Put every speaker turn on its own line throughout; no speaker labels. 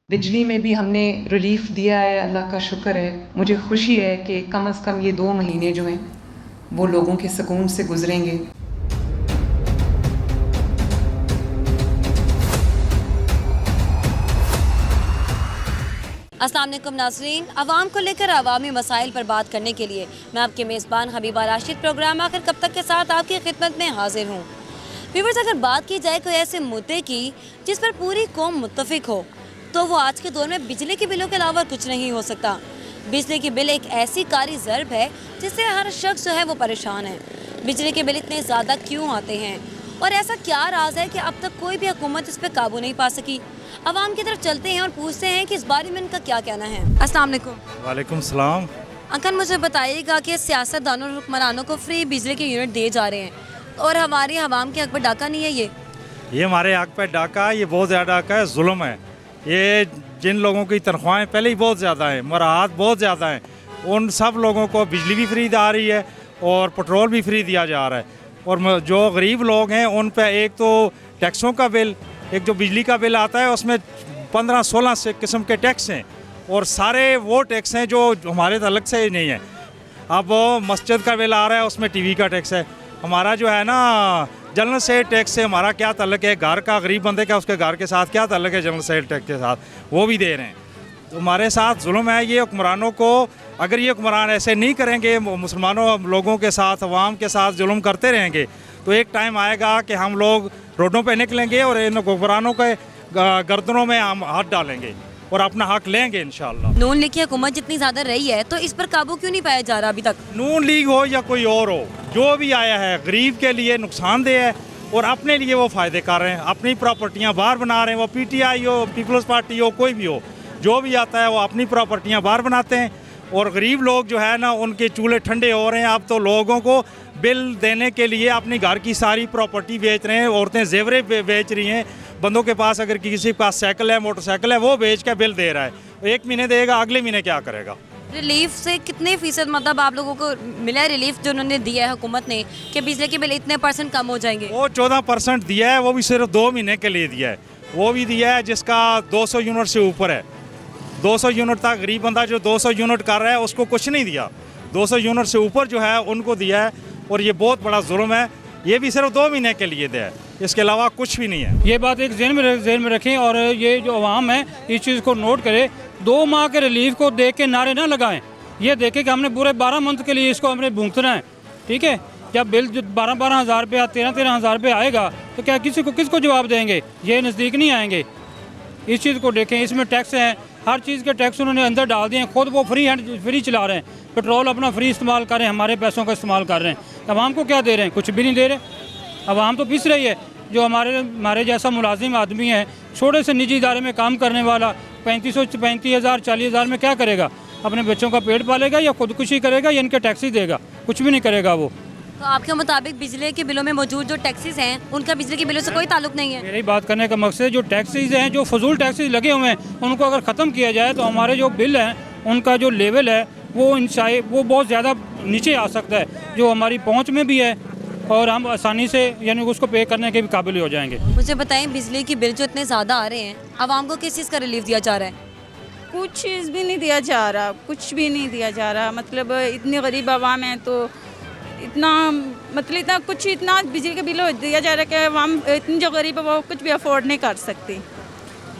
बिजली में भी हमने रिलीफ़ दिया है, अल्लाह का शुक्र है। मुझे खुशी है कि कम से कम ये 2 महीने जो हैं, वो लोगों के सुकून से गुज़रेंगे।
अस्सलाम वालेकुम नाज़रीन, आवाम को लेकर अवामी मसाइल पर बात करने के लिए मैं आपके मेज़बान हबीबा राशिद प्रोग्राम आकर कब तक के साथ आपकी खिदमत में हाजिर हूँ। व्यूअर्स, अगर बात की जाए कोई ऐसे मुद्दे की जिस पर पूरी कौम मुत्तफिक हो तो वो आज के दौर में बिजली के बिलों के अलावा कुछ नहीं हो सकता। बिजली की बिल एक ऐसी कारी ज़र्ब है जिससे हर शख्स जो है वो परेशान है। बिजली के बिल इतने ज़्यादा क्यों आते हैं और ऐसा क्या राज है कि अब तक कोई भी हुकूमत इस पर काबू नहीं पा सकी। अवाम की तरफ चलते हैं और पूछते हैं कि इस बारे में इनका क्या कहना है। अस्सलाम वालेकुम।
वालेकुम सलाम।
अंकल, मुझे बताइएगा कि सियासतदानों और हुक्मरानों को फ्री बिजली के यूनिट दिए जा रहे हैं और हमारी आवाम के हक पर डाका नहीं है ये
हमारे हक पे डाका, ये बहुत ज़्यादा डाका है, जुल्म है। ये जिन लोगों की तनख्वाहें पहले ही बहुत ज़्यादा हैं, मराहत बहुत ज़्यादा हैं, उन सब लोगों को बिजली भी फ्री आ रही है और पेट्रोल भी फ्री दिया जा रहा है। और जो गरीब लोग हैं उन पे एक तो टैक्सों का बिल, एक जो बिजली का बिल आता है उसमें 15-16 से किस्म के टैक्स हैं और सारे वो टैक्स हैं जो हमारे तलक से ही नहीं है। अब मस्जिद का बिल आ रहा है, उसमें टीवी का टैक्स है। हमारा जो है ना जनरल सेल टैक्स से हमारा क्या ताल्लुक है, घर का गरीब बंदे का उसके घर के साथ क्या ताल्लुक है जनरल सेल टैक्स के साथ, वो भी दे रहे हैं। तो हमारे साथ जुल्म है ये हुक्मरानों को। अगर ये हुक्मरान ऐसे नहीं करेंगे, मुसलमानों लोगों के साथ, अवाम के साथ जुल्म करते रहेंगे तो एक टाइम आएगा कि हम लोग रोडों पे निकलेंगे और इन हुक्मरानों के गर्दनों में हम हाथ डालेंगे और अपना हक लेंगे इंशाल्लाह।
नून लीग की हुकूमत जितनी ज़्यादा रही है तो इस पर काबू क्यों नहीं पाया जा रहा अभी तक?
नून लीग हो या कोई और हो, जो भी आया है गरीब के लिए नुकसानदेह है और अपने लिए वो फ़ायदे कर रहे हैं। अपनी प्रॉपर्टियाँ बाहर बना रहे हैं, वो पीटीआई हो, पीपल्स पार्टी हो, कोई भी हो, जो भी आता है वो अपनी प्रॉपर्टियाँ बाहर बनाते हैं और गरीब लोग जो है ना उनके चूल्हे ठंडे हो रहे हैं। अब तो लोगों को बिल देने के लिए अपनी घर की सारी प्रॉपर्टी बेच रहे हैं, औरतें जेवरे बेच रही हैं। बंदों के पास अगर किसी के पास साइकिल है, मोटरसाइकिल है, वो बेच के बिल दे रहा है। एक महीने देगा, अगले महीने क्या करेगा?
रिलीफ से कितने फीसद मतलब आप लोगों को मिला है रिलीफ जो उन्होंने दिया है हुकूमत ने कि बिजली के बिल इतने % कम हो जाएंगे?
वो 14% दिया है, वो भी सिर्फ 2 महीने के लिए दिया है। वो भी दिया है जिसका 200 यूनिट से ऊपर है। 200 यूनिट तक गरीब बंदा जो 200 यूनिट कर रहा है उसको कुछ नहीं दिया। 200 यूनिट से ऊपर जो है उनको दिया है और ये बहुत बड़ा जुल्म है। ये भी सिर्फ 2 महीने के लिए दिया है, इसके अलावा कुछ भी नहीं है।
ये बात एक जेहन में रखें और ये जो अवाम है इस चीज़ को नोट करे। 2 माह के रिलीफ को देख के नारे ना लगाएं। ये देखें कि हमने पूरे 12 मंथ के लिए इसको हमने भुगतना है। ठीक है, जब बिल 12-12 हज़ार रुपये, 13-13 हज़ार रुपये आएगा तो क्या किसको जवाब देंगे? ये नज़दीक नहीं आएंगे। इस चीज़ को देखें, इसमें टैक्स हैं, हर चीज़ के टैक्स उन्होंने अंदर डाल दिए हैं। खुद वो फ्री चला रहे हैं, पेट्रोल अपना फ्री इस्तेमाल कर रहे हैं, हमारे पैसों का इस्तेमाल कर रहे हैं। अवाम को क्या दे रहे हैं? कुछ भी नहीं दे रहे। अवाम तो पिस रही है। जो हमारे जैसा मुलाजिम आदमी है, छोटे से निजी इदारे में काम करने वाला 35,000 40,000 में क्या करेगा? अपने बच्चों का पेट पालेगा या खुदकुशी करेगा या इनके टैक्सी देगा? कुछ भी नहीं करेगा वो।
तो आपके मुताबिक बिजली के बिलों में मौजूद जो टैक्सेस हैं उनका बिजली के बिलों से कोई ताल्लुक नहीं है?
मेरी बात करने का मकसद जो टैक्सीज हैं, जो फजूल टैक्सीज लगे हुए हैं, उनको अगर ख़त्म किया जाए तो हमारे जो बिल हैं उनका जो लेवल है वो बहुत ज़्यादा नीचे आ सकता है, जो हमारी पहुँच में भी है और हम आसानी से यानी उसको पे करने के भी काबिल हो जाएंगे।
मुझे बताएं, बिजली के बिल जो इतने ज़्यादा आ रहे हैं, आवाम को किस चीज़ का रिलीफ दिया जा रहा है?
कुछ चीज़ भी नहीं दिया जा रहा, कुछ भी नहीं दिया जा रहा। मतलब इतनी गरीब आवाम है तो इतना बिजली का बिल दिया जा रहा है कि आवाम इतनी जो गरीब है वो कुछ भी अफोर्ड नहीं कर सकती।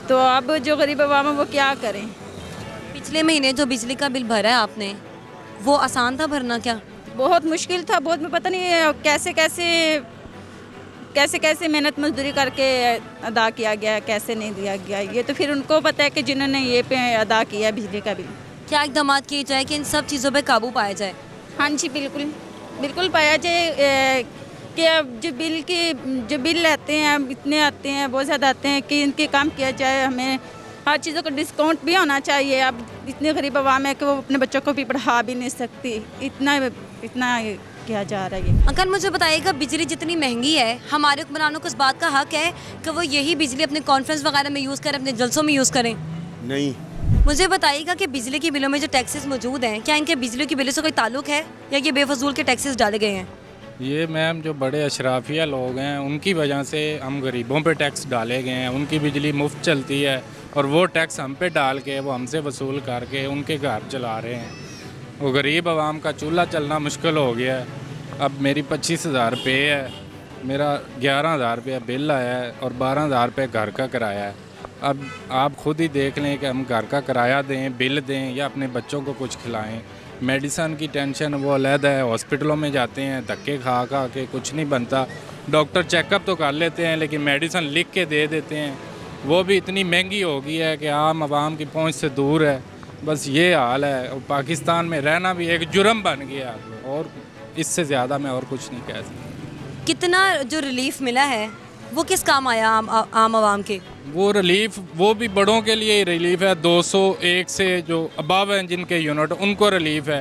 तो अब जो गरीब आवाम है वो क्या करें?
पिछले महीने जो बिजली का बिल भरा है आपने, वो आसान था भरना क्या?
बहुत मुश्किल था, बहुत में पता नहीं कैसे मेहनत मजदूरी करके अदा किया गया, कैसे नहीं दिया गया। ये तो फिर उनको पता है कि जिन्होंने ये पे अदा किया बिजली का बिल।
क्या इक़दाम किए जाए कि इन सब चीज़ों पे काबू पाया जाए?
हाँ जी, बिल्कुल पाया जाए कि अब जो बिल आते हैं इतने आते हैं, बहुत ज़्यादा आते हैं कि इनके काम किया जाए। हमें हर चीज़ों का डिस्काउंट भी होना चाहिए। अब इतने गरीब आवाम है कि वो अपने बच्चों को भी पढ़ा भी नहीं सकती, इतना किया जा रहा है।
अंकल, मुझे बताइएगा, बिजली जितनी महंगी है, हमारे हुक्मरानों को इस बात का हक है कि वो यही बिजली अपने कॉन्फ्रेंस वगैरह में यूज़ करें, अपने जलसों में यूज़ करें?
नहीं।
मुझे बताइएगा कि बिजली के बिलों में जो टैक्सेस मौजूद हैं, क्या इनके बिजली के बिलों से कोई ताल्लुक है या ये बेफजूल के टैक्सेस डाले गए हैं?
ये मैम जो बड़े अशराफिया लोग हैं उनकी वजह से हम गरीबों पे टैक्स डाले गए हैं। उनकी बिजली मुफ्त चलती है और वो टैक्स हम पे डाल के वो हमसे वसूल करके उनके घर चला रहे हैं। वो गरीब आवाम का चूल्हा चलना मुश्किल हो गया है। अब मेरी 25,000 रुपये है, मेरा 11,000 रुपया बिल आया है और 12,000 रुपये घर का किराया है। अब आप खुद ही देख लें कि हम घर का किराया दें, बिल दें या अपने बच्चों को कुछ खिलाएं। मेडिसन की टेंशन वो अलहदा है, हॉस्पिटलों में जाते हैं धक्के खा खा के कुछ नहीं बनता। डॉक्टर चेकअप तो कर लेते हैं लेकिन मेडिसन लिख के दे देते हैं, वो भी इतनी महंगी हो गई है कि आम आवाम की पहुंच से दूर है। बस ये हाल है और पाकिस्तान में रहना भी एक जुर्म बन गया और इससे ज़्यादा मैं और कुछ नहीं कह सकता।
कितना जो रिलीफ मिला है वो किस काम आया आम आवाम के?
वो रिलीफ वो भी बड़ों के लिए ही रिलीफ है। 201 से जो अबव हैं जिनके यूनिट उनको रिलीफ है,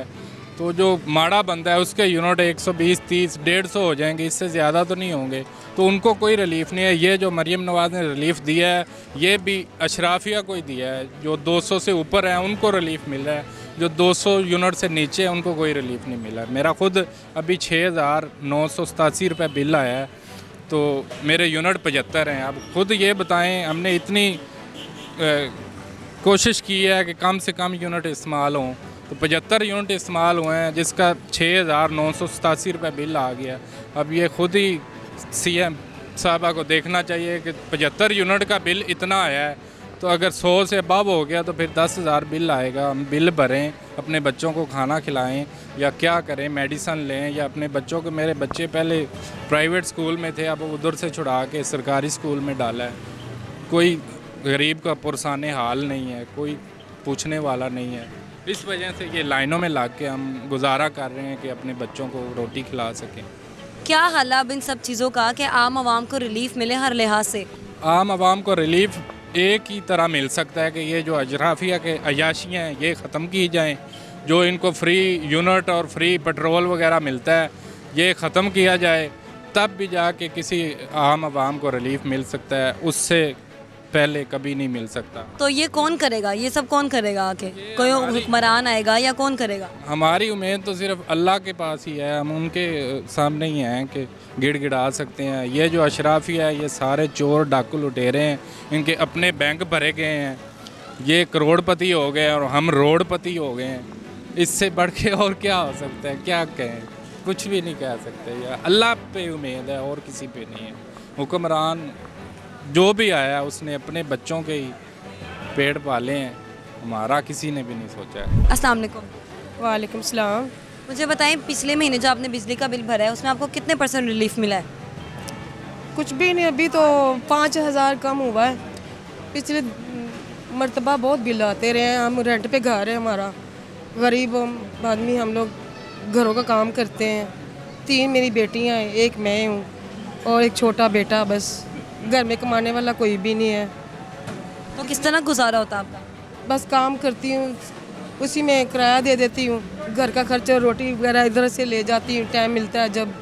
तो जो माड़ा बंदा है उसके यूनिट 120, 30, 150 हो जाएंगे, इससे ज़्यादा तो नहीं होंगे, तो उनको कोई रिलीफ नहीं है। ये जो मरीम नवाज़ ने रिलीफ दिया है ये भी अशराफिया को ही दिया है। जो 200 से ऊपर हैं उनको रिलीफ मिल रहा है, जो 200 यूनिट से नीचे है उनको कोई रिलीफ नहीं मिला। मेरा खुद अभी 6,987 रुपये बिल आया है, तो मेरे यूनिट 75 हैं। अब खुद ये बताएं, हमने इतनी कोशिश की है कि कम से कम यूनिट इस्तेमाल हों, तो 75 यूनिट इस्तेमाल हुए हैं जिसका 6,987 रुपये बिल आ गया। अब ये खुद ही CM साहबा को देखना चाहिए कि 75 यूनिट का बिल इतना आया है, तो अगर 100 से अबव हो गया तो फिर 10,000 बिल आएगा। हम बिल भरें, अपने बच्चों को खाना खिलाएं या क्या करें, मेडिसन लें या अपने बच्चों को, मेरे बच्चे पहले प्राइवेट स्कूल में थे, अब उधर से छुड़ा के सरकारी स्कूल में डाला है। कोई गरीब का पुरसाने हाल नहीं है, कोई पूछने वाला नहीं है। इस वजह से ये लाइनों में लग के हम गुजारा कर रहे हैं कि अपने बच्चों को रोटी खिला सकें।
क्या हल अब इन सब चीज़ों का कि आम आवाम को रिलीफ मिले हर लिहाज से?
आम आवाम को रिलीफ एक ही तरह मिल सकता है कि ये जो अजराफिया के अयाशियाँ हैं ये ख़त्म की जाएं। जो इनको फ्री यूनिट और फ्री पेट्रोल वगैरह मिलता है ये ख़त्म किया जाए, तब भी जाके किसी आम आवाम को रिलीफ मिल सकता है, उससे पहले कभी नहीं मिल सकता।
तो ये कौन करेगा, ये सब कौन करेगा आके? कोई हुक्मरान आएगा या कौन करेगा?
हमारी उम्मीद तो सिर्फ अल्लाह के पास ही है, हम उनके सामने ही हैं कि गिड़गिड़ा सकते हैं। ये जो अशराफिया है ये सारे चोर डाकू लुटेरे हैं, इनके अपने बैंक भरे गए हैं, ये करोड़पति हो गए और हम रोडपति हो गए हैं। इससे बढ़ के और क्या हो सकता है? क्या कहें, कुछ भी नहीं कह सकते। या अल्लाह पे उम्मीद है और किसी पे नहीं है। हुक्मरान जो भी आया उसने अपने बच्चों के ही पेट पाले हैं, हमारा किसी ने भी नहीं सोचा है।
अस्सलाम वालेकुम।
वालेकुम सलाम।
मुझे बताएं, पिछले महीने जो आपने बिजली का बिल भरा है उसमें आपको कितने % रिलीफ मिला है?
कुछ भी नहीं, अभी तो 5,000 कम हुआ है। पिछले मरतबा बहुत बिल आते रहे हैं, हम रेंट पे घर है हमारा, गरीब आदमी हम लोग घरों का काम करते हैं। 3 मेरी बेटियां हैं, एक मैं हूँ और एक छोटा बेटा। बस घर में कमाने वाला कोई भी नहीं है,
तो किस तरह गुजारा होता है आपका?
बस काम करती हूँ, उसी में किराया दे देती हूँ, घर का खर्च रोटी वगैरह इधर से ले जाती हूँ टाइम मिलता है जब,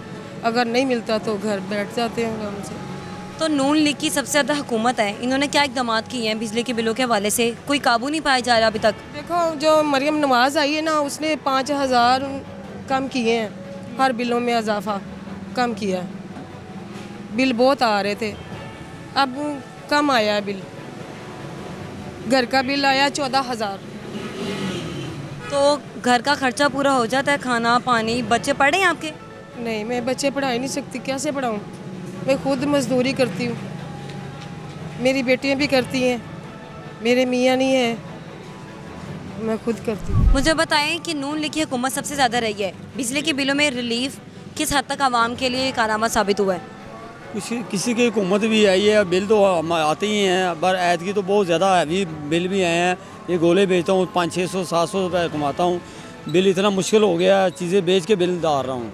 अगर नहीं मिलता तो घर बैठ जाते हैं आराम से।
तो नून लीग की सबसे ज़्यादा हुकूमत है, इन्होंने क्या इकदाम किए हैं बिजली के बिलों के हवाले से? कोई काबू नहीं पाया जा रहा अभी तक?
देखो, जो मरियम नवाज़ आई है ना, उसने 5,000 कम किए हैं, हर बिलों में इजाफा कम किया है। बिल बहुत आ रहे थे, अब कम आया है बिल। घर का बिल आया 14,000।
तो घर का खर्चा पूरा हो जाता है, खाना पानी? बच्चे पढ़े हैं आपके?
नहीं, मैं बच्चे पढ़ा ही नहीं सकती, कैसे पढ़ाऊँ? मैं खुद मजदूरी करती हूँ, मेरी बेटियाँ भी करती हैं, मेरे मियाँ नहीं है, मैं खुद करती हूँ।
मुझे बताएं कि नून लीग की हुकूमत सबसे ज़्यादा रही है, बिजली के बिलों में रिलीफ किस हद तक आवाम के लिए कारआमद साबित हुआ है?
किसी की हुकूमत भी आई है, बिल तो आते ही हैं, पर ऐद की तो बहुत ज़्यादा हैवी बिल भी आए हैं। ये गोले बेचता हूँ, 500-600 700 रुपये कमाता हूँ, बिल इतना मुश्किल हो गया है, चीज़ें बेच के बिल डाल रहा हूँ,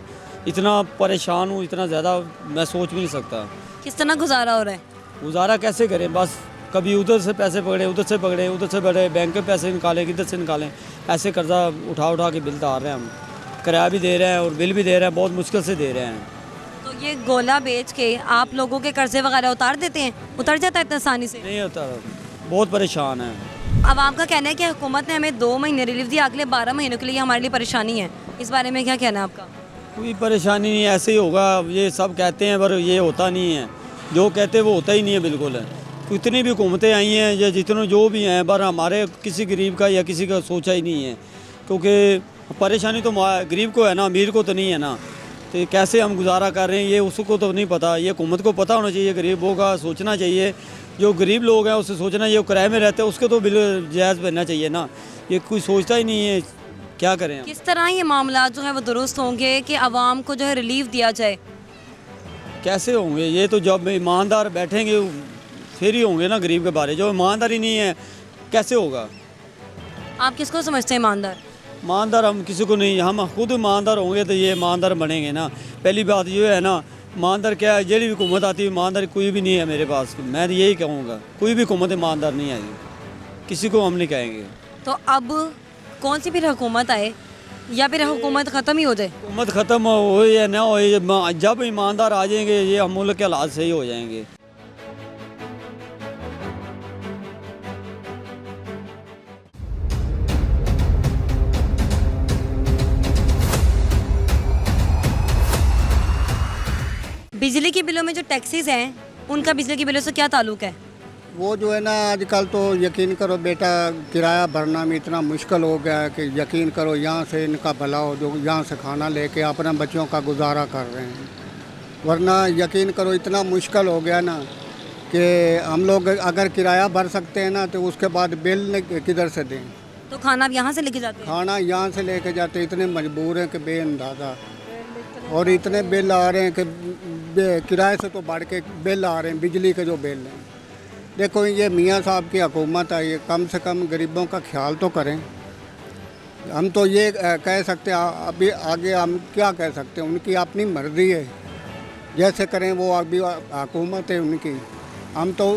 इतना परेशान हूँ, इतना ज़्यादा मैं सोच भी नहीं सकता।
किस तरह गुजारा हो रहा है?
गुजारा कैसे करें, बस कभी उधर से पैसे पकड़े, उधर से पकड़े, उधर से पकड़े, बैंक के पैसे निकालें, किधर से निकालें, ऐसे कर्जा उठा के बिल डाल रहे हैं हम, किराया भी दे रहे हैं और बिल भी दे रहे हैं, बहुत मुश्किल से दे रहे हैं।
तो ये गोला बेच के आप लोगों के कर्जे वगैरह उतार देते हैं? उतर जाता है इतना आसानी से?
नहीं होता, बहुत परेशान है।
आवाम का कहना है कि हुकूमत ने हमें 2 महीने रिलीफ दिया, अगले 12 महीनों के लिए हमारे लिए परेशानी है। इस बारे में क्या कहना है आपका?
कोई परेशानी नहीं, ऐसे ही होगा, ये सब कहते हैं पर ये होता नहीं है, जो कहते हैं वो होता ही नहीं है बिल्कुल। कितनी भी हुकूमतें आई हैं या जितने जो भी हैं, पर हमारे किसी गरीब का या किसी का सोचा ही नहीं है, क्योंकि परेशानी तो गरीब को है ना, अमीर को तो नहीं है ना। तो कैसे हम गुजारा कर रहे हैं ये उसको तो नहीं पता, ये हुकूमत को पता होना चाहिए, गरीबों का सोचना चाहिए। जो गरीब लोग हैं उससे सोचना चाहिए, किराए में रहते हैं उसको तो बिल जायज़ बनना चाहिए ना, ये कोई सोचता ही नहीं है। क्या करें हम?
किस तरह ये मामला जो है वो दुरुस्त होंगे कि आवाम को जो है रिलीफ दिया जाए?
कैसे होंगे ये तो जब ईमानदार बैठेंगे फिर ही होंगे ना। गरीब के बारे जो ईमानदार ही नहीं है कैसे होगा?
आप किसको समझते हैं ईमानदार?
ईमानदार हम किसी को नहीं, हम खुद ईमानदार होंगे तो ये ईमानदार बनेंगे ना। पहली बात ये है ना, ईमानदार क्या है, जेड़ी भी हुकूमत आती है ईमानदार कोई भी नहीं है मेरे पास। मैं तो यही कहूँगा, कोई भी हुकूमत ईमानदार नहीं आएगी, किसी को हम नहीं कहेंगे।
तो अब कौन सी फिर हुकूमत आए या फिर हुकूमत ख़त्म ही हो जाए?
हुकूमत ख़त्म हो या ना हो, जब ईमानदार आ जाएंगे ये हम मुल्क के हालात सही हो जाएंगे।
बिजली के बिलों में जो टैक्सेस हैं उनका बिजली के बिलों से क्या ताल्लुक है?
वो जो है ना आजकल तो यकीन करो बेटा, किराया भरना में इतना मुश्किल हो गया है कि यकीन करो यहाँ से इनका भला हो जो यहाँ से खाना लेके अपने बच्चों का गुजारा कर रहे हैं, वरना यकीन करो इतना मुश्किल हो गया ना कि हम लोग अगर किराया भर सकते हैं ना तो उसके बाद बिल किधर से दें।
तो खाना आप यहाँ से लेके जाते हैं?
खाना यहाँ से लेके जाते, इतने मजबूर हैं कि बेअंदाज़ा, और इतने बिल आ रहे हैं कि किराए से तो बढ़ के बिल आ रहे हैं, बिजली के जो बिल हैं। देखो ये मियाँ साहब की हुकूमत है, ये कम से कम गरीबों का ख्याल तो करें। हम तो ये कह सकते हैं, अभी आगे हम क्या कह सकते हैं, उनकी अपनी मर्ज़ी है, जैसे करें वो अभी हुकूमत है उनकी। हम तो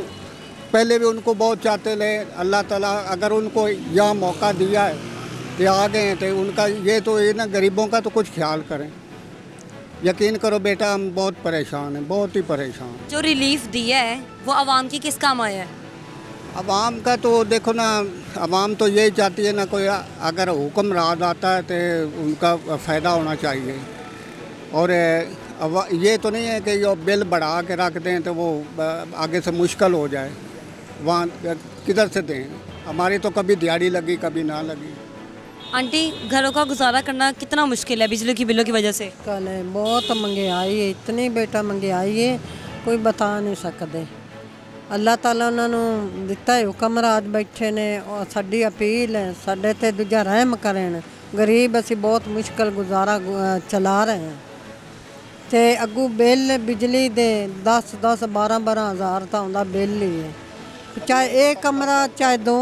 पहले भी उनको बहुत चाहते रहे, अल्लाह ताला अगर उनको यहाँ मौका दिया है तो आ गए हैं, तो उनका ये तो ये ना गरीबों का तो कुछ ख्याल करें। यकीन करो बेटा हम बहुत परेशान हैं, बहुत ही परेशान।
जो रिलीफ दिया है वो आवाम की किस काम आया है?
आवाम का तो देखो ना, आवाम तो यही चाहती है ना, कोई अगर हुक्म राज आता है तो उनका फ़ायदा होना चाहिए। और ये तो नहीं है कि ये बिल बढ़ा के रख दें तो वो आगे से मुश्किल हो जाए, वहाँ किधर से दें। हमारी तो कभी दिहाड़ी लगी कभी ना लगी।
आंटी, घरों का गुजारा करना कितना मुश्किल है बिजली की बिलों की वजह से?
कल है बहुत महंगाई है, इतनी बेटा महंगाई है कोई बता नहीं सकते। अल्लाह ताला उन्होंने दिता है हुक्म, राज बैठे ने, और साडी अपील है साडे ते दूजा रहम करें। गरीब असी बहुत मुश्किल गुजारा चला रहे हैं, ते अगू बिल बिजली दे 10-10 12-12 हज़ार तो आउंदा बिल ही है, चाहे एक कमरा चाहे दो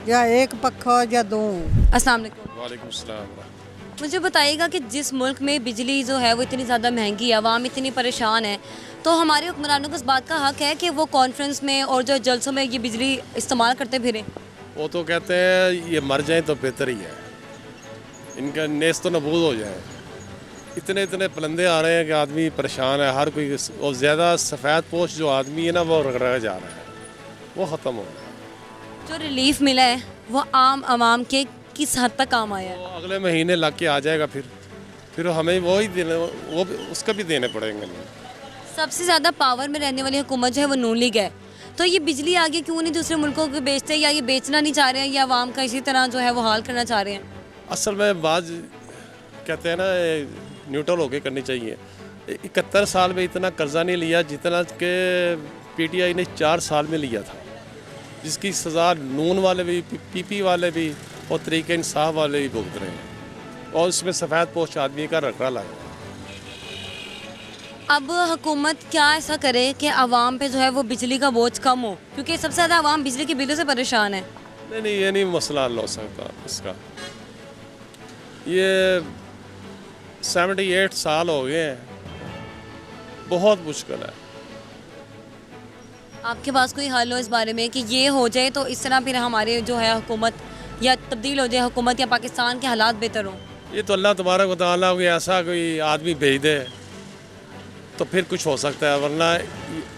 या एक पक्खा या दो।
अस्सलाम वालेकुम।
वालेकुम सलाम।
मुझे बताइएगा कि जिस मुल्क में बिजली जो है वो इतनी ज़्यादा महंगी है, आवाम इतनी परेशान है, तो हमारे हुक्मरानों को इस बात का हक है कि वो कॉन्फ्रेंस में और जो जलसों में ये बिजली इस्तेमाल करते फिरें?
वो तो कहते हैं ये मर जाएं तो बेहतर ही है, इनका नेस्त तो नबूद हो जाए। इतने इतने पलंदे आ रहे हैं कि आदमी परेशान है, हर कोई। और ज़्यादा सफ़ेद पोश जो आदमी है ना वो रगड़ा जा रहा है, वो ख़त्म हो गया।
जो रिलीफ मिला है वो आम आवाम के किस हद तक काम आया है?
वो अगले महीने लग के आ जाएगा, फिर हमें वो ही देने, वो उसका भी देने पड़ेंगे।
सबसे ज़्यादा पावर में रहने वाली हुकूमत जो है वो नून लीग है, तो ये बिजली आगे क्यों नहीं दूसरे मुल्कों को बेचते, या ये बेचना नहीं चाह रहे हैं, या आवाम का इसी तरह जो है वो हाल करना चाह रहे हैं?
असल में बात कहते हैं ना न्यूट्रल होके करनी चाहिए। 71 साल में इतना कर्जा नहीं लिया जितना कि PTI ने 4 साल में लिया था, जिसकी सज़ा नून वाले भी, PP वाले भी और तरीके इंसाफ वाले भी भुगत रहे हैं, और इसमें सफ़ेद पोश आदमी का रखड़ा लगा।
अब हुकूमत क्या ऐसा करे कि आवाम पे जो है वो बिजली का बोझ कम हो, क्योंकि सबसे ज़्यादा आवाम बिजली के बिलों से परेशान है।
नहीं, ये नहीं मसला हल हो सकता इसका। ये 78 साल हो गए हैं, बहुत मुश्किल है।
आपके पास कोई हल हो इस बारे में कि ये हो जाए तो इस तरह फिर हमारे जो है हुकूमत या तब्दील हो जाए हुकूमत, या पाकिस्तान के हालात बेहतर हों?
ये तो अल्लाह तबारक व तआला कोई ऐसा कोई आदमी भेज दे तो फिर कुछ हो सकता है, वरना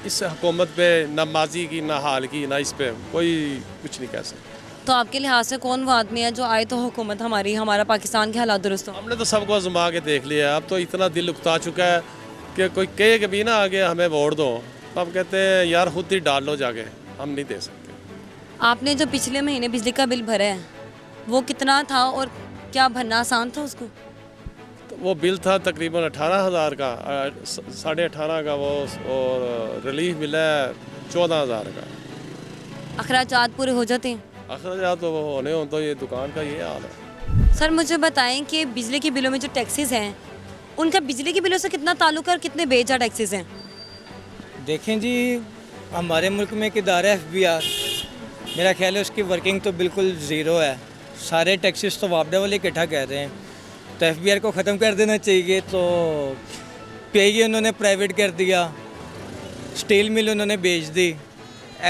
इस हुकूमत पे ना माजी की ना हाल की ना इस पे कोई कुछ नहीं कह सकता।
तो आपके लिहाज से कौन वो आदमी है जो आए तो हुकूमत हमारा पाकिस्तान के हालात दुरुस्त हो?
हमने तो सबको आजमा के देख लिया, अब तो इतना दिल उकता चुका है कि कोई कहे कि भी ना आगे हमें वोट दो, तो हम कहते हैं यार खुद ही डाल लो जाके, हम नहीं दे सकते।
आपने जो पिछले महीने बिजली का बिल भरा है वो कितना था और क्या भरना आसान था उसको?
तो वो बिल था तकरीबन 18,000 का, 18.5 का वो, और रिलीफ मिला है 14,000 का।
अखराजात पूरे हो जाते हैं?
अखराजात तो वो होने हो, तो ये दुकान का ये हाल है।
सर मुझे बताएं कि बिजली के बिलों में जो टैक्सेस हैं उनका बिजली के बिलों से कितना ताल्लुक है और कितने बेजा टैक्सेस हैं?
देखें जी, हमारे मुल्क में एक इदारा है FBR, मेरा ख्याल है उसकी वर्किंग तो बिल्कुल ज़ीरो है। सारे टैक्सेस तो वापडा वाले इकट्ठा कर रहे हैं, तो FBR को ख़त्म कर देना चाहिए। तो PAE उन्होंने प्राइवेट कर दिया, स्टील मिल उन्होंने बेच दी,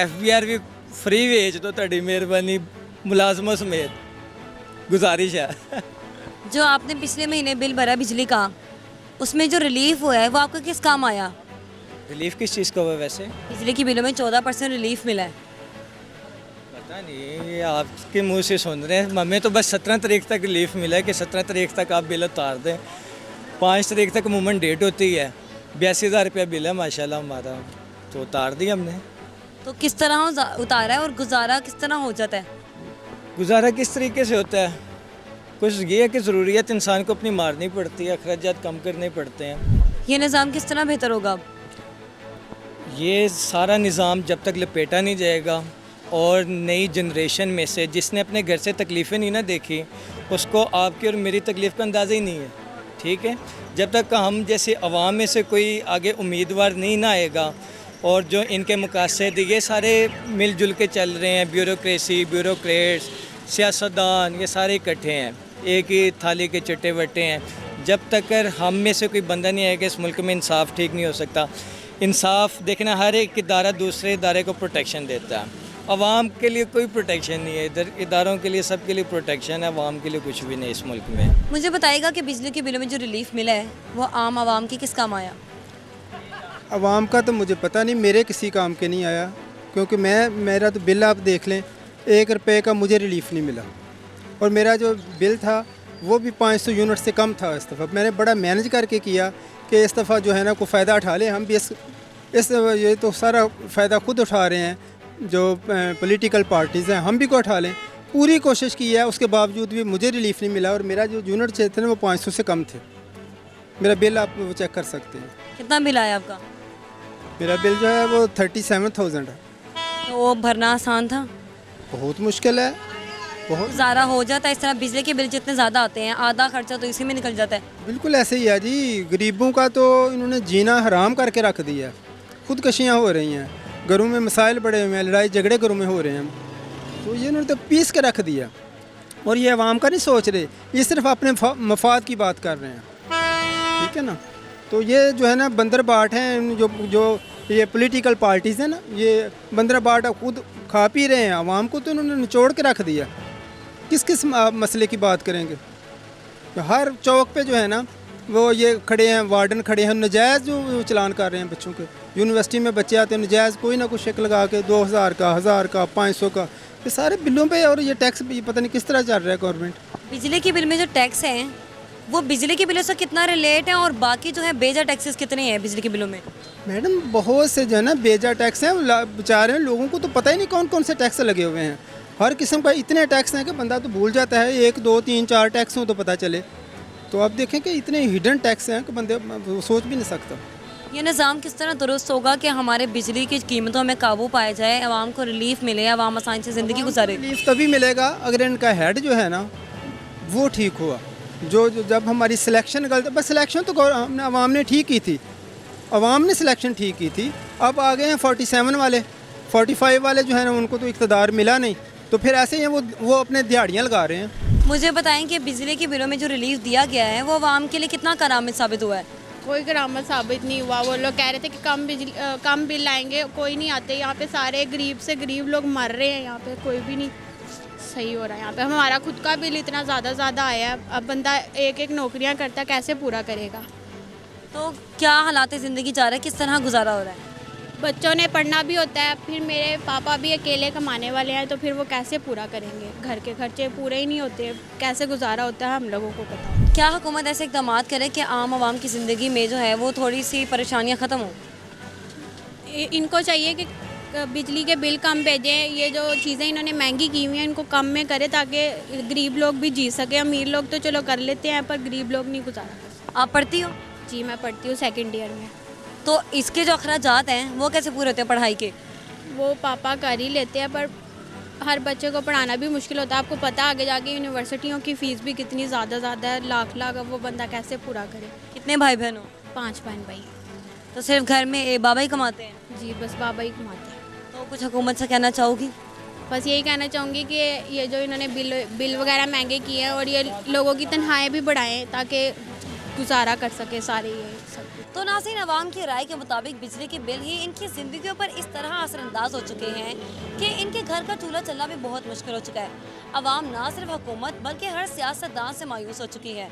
FBR भी फ्री बेच दो, ताड़ी मेहरबानी मुलाजमों समेत, गुजारिश है।
जो आपने पिछले महीने बिल भरा बिजली का, उसमें जो रिलीफ हुआ है वो आपको किस काम आया?
रिलीफ किस चीज़ का हुआ वैसे?
बिजली के बिलों में 14% रिलीफ मिला है।
पता नहीं, ये आपके मुंह से सुन रहे हैं। हमें तो बस 17 तारीख तक रिलीफ मिला है कि 17 तारीख तक आप बिल उतार दें। 5 तारीख तक अमूमन डेट होती है। 82,000 रुपया बिल है माशाल्लाह हमारा, तो उतार दिया हमने।
तो किस तरह उतारा है और गुजारा किस तरह हो जाता है?
गुजारा किस तरीके से होता है? कुछ ये है कि ज़रूरियत इंसान को अपनी मारनी पड़ती है, अखराजात कम करने पड़ते हैं।
ये निज़ाम किस तरह बेहतर होगा?
ये सारा निज़ाम जब तक लपेटा नहीं जाएगा और नई जनरेशन में से जिसने अपने घर से तकलीफ़ें नहीं ना देखी, उसको आपकी और मेरी तकलीफ़ का अंदाज़ा ही नहीं है। ठीक है, जब तक हम जैसे अवाम में से कोई आगे उम्मीदवार नहीं ना आएगा और जो इनके मकासद ये सारे मिलजुल के चल रहे हैं, ब्यूरोक्रेसी, ब्यूरोक्रेट्स, सियासतदान, ये सारे इकट्ठे हैं, एक ही थाली के चट्टे बट्टे हैं। जब तक हम में से कोई बंदा नहीं आएगा, इस मुल्क में इंसाफ ठीक नहीं हो सकता। इंसाफ देखना, हर एक इदारा दूसरे इदारे को प्रोटेक्शन देता है। अवाम के लिए कोई प्रोटेक्शन नहीं है, इधर इदारों के लिए सबके लिए प्रोटेक्शन है, अवाम के लिए कुछ भी नहीं इस मुल्क में।
मुझे बताइएगा कि बिजली के बिलों में जो रिलीफ मिला है वो आम आवाम की किस काम आया?
अवाम का तो मुझे पता नहीं, मेरे किसी काम के नहीं आया, क्योंकि मेरा तो बिल आप देख लें, 1 रुपये का मुझे रिलीफ नहीं मिला। और मेरा जो बिल था वो भी 500 यूनिट से कम था। इस दफ़ा मैंने बड़ा मैनेज करके किया कि इस दफ़ा जो है ना कोई फ़ायदा उठा ले। हम भी इस ये तो सारा फ़ायदा खुद उठा रहे हैं, जो पॉलिटिकल पार्टीज़ हैं, हम भी को उठा लें। पूरी कोशिश की है, उसके बावजूद भी मुझे रिलीफ नहीं मिला। और मेरा जो यूनिट थे ना वो 500 से कम थे। मेरा बिल आप वो चेक कर सकते हैं।
कितना बिल आया आपका?
मेरा बिल जो है वो 37,000 है।
तो वो भरना आसान था?
बहुत मुश्किल है, बहुत
ज़्यादा हो जाता है। इस तरह बिजली के बिल जितने ज़्यादा आते हैं, आधा खर्चा तो इसी में निकल जाता है।
बिल्कुल ऐसे ही है जी। गरीबों का तो इन्होंने जीना हराम करके रख दिया है। खुदकशियाँ हो रही हैं, घरों में मसाइल बड़े हुए हैं, लड़ाई झगड़े घरों में हो रहे हैं, तो ये इन्होंने तो पीस के रख दिया। और ये अवाम का नहीं सोच रहे, ये सिर्फ अपने मफाद की बात कर रहे हैं। ठीक है ना, तो ये जो है ना बंदर बाट हैं, जो ये पॉलिटिकल पार्टीज़ हैं ना, ये बंदर बाट खुद खा पी रहे हैं। अवाम को तो इन्होंने निचोड़ के रख दिया। किस मसले की बात करेंगे? तो हर चौक पे जो है ना वो ये खड़े हैं, वार्डन खड़े हैं, नजायज़ जो चलान कर रहे हैं बच्चों के। यूनिवर्सिटी में बच्चे आते हैं, नजायज़ कोई ना कुछ चेक लगा के 2,000 का, 1,000 का, 500 का, ये सारे बिलों पे। और ये टैक्स भी पता नहीं किस तरह चल रहा है गवर्नमेंट।
बिजली के बिल में जो टैक्स हैं वो बिजली के बिलों से कितना रिलेट है और बाकी जो है बेजा टैक्सेस कितने हैं बिजली के बिलों में?
मैडम बहुत से जो है ना बेजा टैक्स हैं, बेचारे लोगों को तो पता ही नहीं कौन कौन से टैक्स लगे हुए हैं। हर किस्म का इतने टैक्स हैं कि बंदा तो भूल जाता है। 1, 2, 3, 4 टैक्स हों तो पता चले। तो आप देखें कि इतने हिडन टैक्स हैं कि बंदे सोच भी नहीं सकता।
ये निज़ाम किस तरह दुरुस्त होगा कि हमारे बिजली की कीमतों में काबू पाया जाए, आवाम को रिलीफ मिले, आवाम आसानी से ज़िंदगी गुजारे?
रिलीफ तभी मिलेगा अगर इनका हेड जो है ना वो ठीक हुआ। जो जब हमारी सिलेक्शन गलत, बस सिलेक्शन तो आवाम ने ठीक की थी, आवाम ने सिलेक्शन ठीक की थी। अब आ गए हैं 47 वाले, 45 वाले जो है ना उनको तो इक़्तिदार मिला नहीं, तो फिर ऐसे ही वो अपने दिहाड़ियाँ लगा रहे हैं।
मुझे बताएं कि बिजली के बिलों में जो रिलीफ दिया गया है वो आवाम के लिए कितना करामत साबित हुआ है?
कोई करामत साबित नहीं हुआ। वो लोग कह रहे थे कि कम बिल आएंगे, कोई नहीं आते। यहाँ पे सारे गरीब से गरीब लोग मर रहे हैं, यहाँ पे कोई भी नहीं सही हो रहा है। यहाँ पे हमारा खुद का बिल इतना ज़्यादा आया है। अब बंदा एक नौकरियाँ करता, कैसे पूरा करेगा?
तो क्या हालात ज़िंदगी जा रहा है, किस तरह गुजारा हो रहा है?
बच्चों ने पढ़ना भी होता है, फिर मेरे पापा भी अकेले कमाने वाले हैं, तो फिर वो कैसे पूरा करेंगे? घर के खर्चे पूरे ही नहीं होते, कैसे गुजारा होता है हम लोगों को पता।
क्या हुकूमत ऐसे इक़दाम करे कि आम आवाम की ज़िंदगी में जो है वो थोड़ी सी परेशानियाँ ख़त्म हो?
इनको चाहिए कि बिजली के बिल कम भेजें, ये जो चीज़ें इन्होंने महंगी की हुई हैं इनको कम में करे ताकि गरीब लोग भी जी सके। अमीर लोग तो चलो कर लेते हैं पर गरीब लोग नहीं गुजारा कर सकते।
आप पढ़ती हो?
जी मैं पढ़ती हूँ 2nd ईयर में।
तो इसके जो अखराजात हैं वो कैसे पूरे होते हैं पढ़ाई के?
वो पापा कर ही लेते हैं पर हर बच्चे को पढ़ाना भी मुश्किल होता है। आपको पता है आगे जाके यूनिवर्सिटियों की फ़ीस भी कितनी ज़्यादा है, लाख अब वो बंदा कैसे पूरा करे।
कितने भाई बहन हो?
5 बहन भाई।
तो सिर्फ घर में बाबा ही कमाते हैं?
जी बस बाबा ही कमाते हैं।
तो कुछ हुकूमत से कहना चाहोगी?
बस यही कहना चाहूँगी कि ये जो इन्होंने बिल वगैरह महंगे किए हैं और ये लोगों की तनख्वाहें भी बढ़ाएं ताकि गुजारा कर सके सारे ये सब।
तो नाज़रीन, अवाम की राय के मुताबिक बिजली के बिल ही इनकी ज़िंदगियों पर इस तरह असरअंदाज हो चुके हैं कि इनके घर का चूल्हा चलना भी बहुत मुश्किल हो चुका है। अवाम ना सिर्फ हुकूमत बल्कि हर सियासतदान से मायूस हो चुकी है।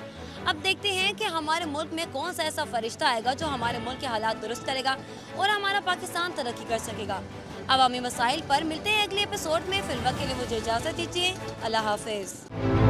अब देखते हैं कि हमारे मुल्क में कौन सा ऐसा फरिश्ता आएगा जो हमारे मुल्क के हालात दुरुस्त करेगा और हमारा पाकिस्तान तरक्की कर सकेगा। अवामी मसाइल पर मिलते हैं अगले एपिसोड में। फिलहाल के लिए मुझे इजाज़त दीजिए। अल्लाह हाफिज़।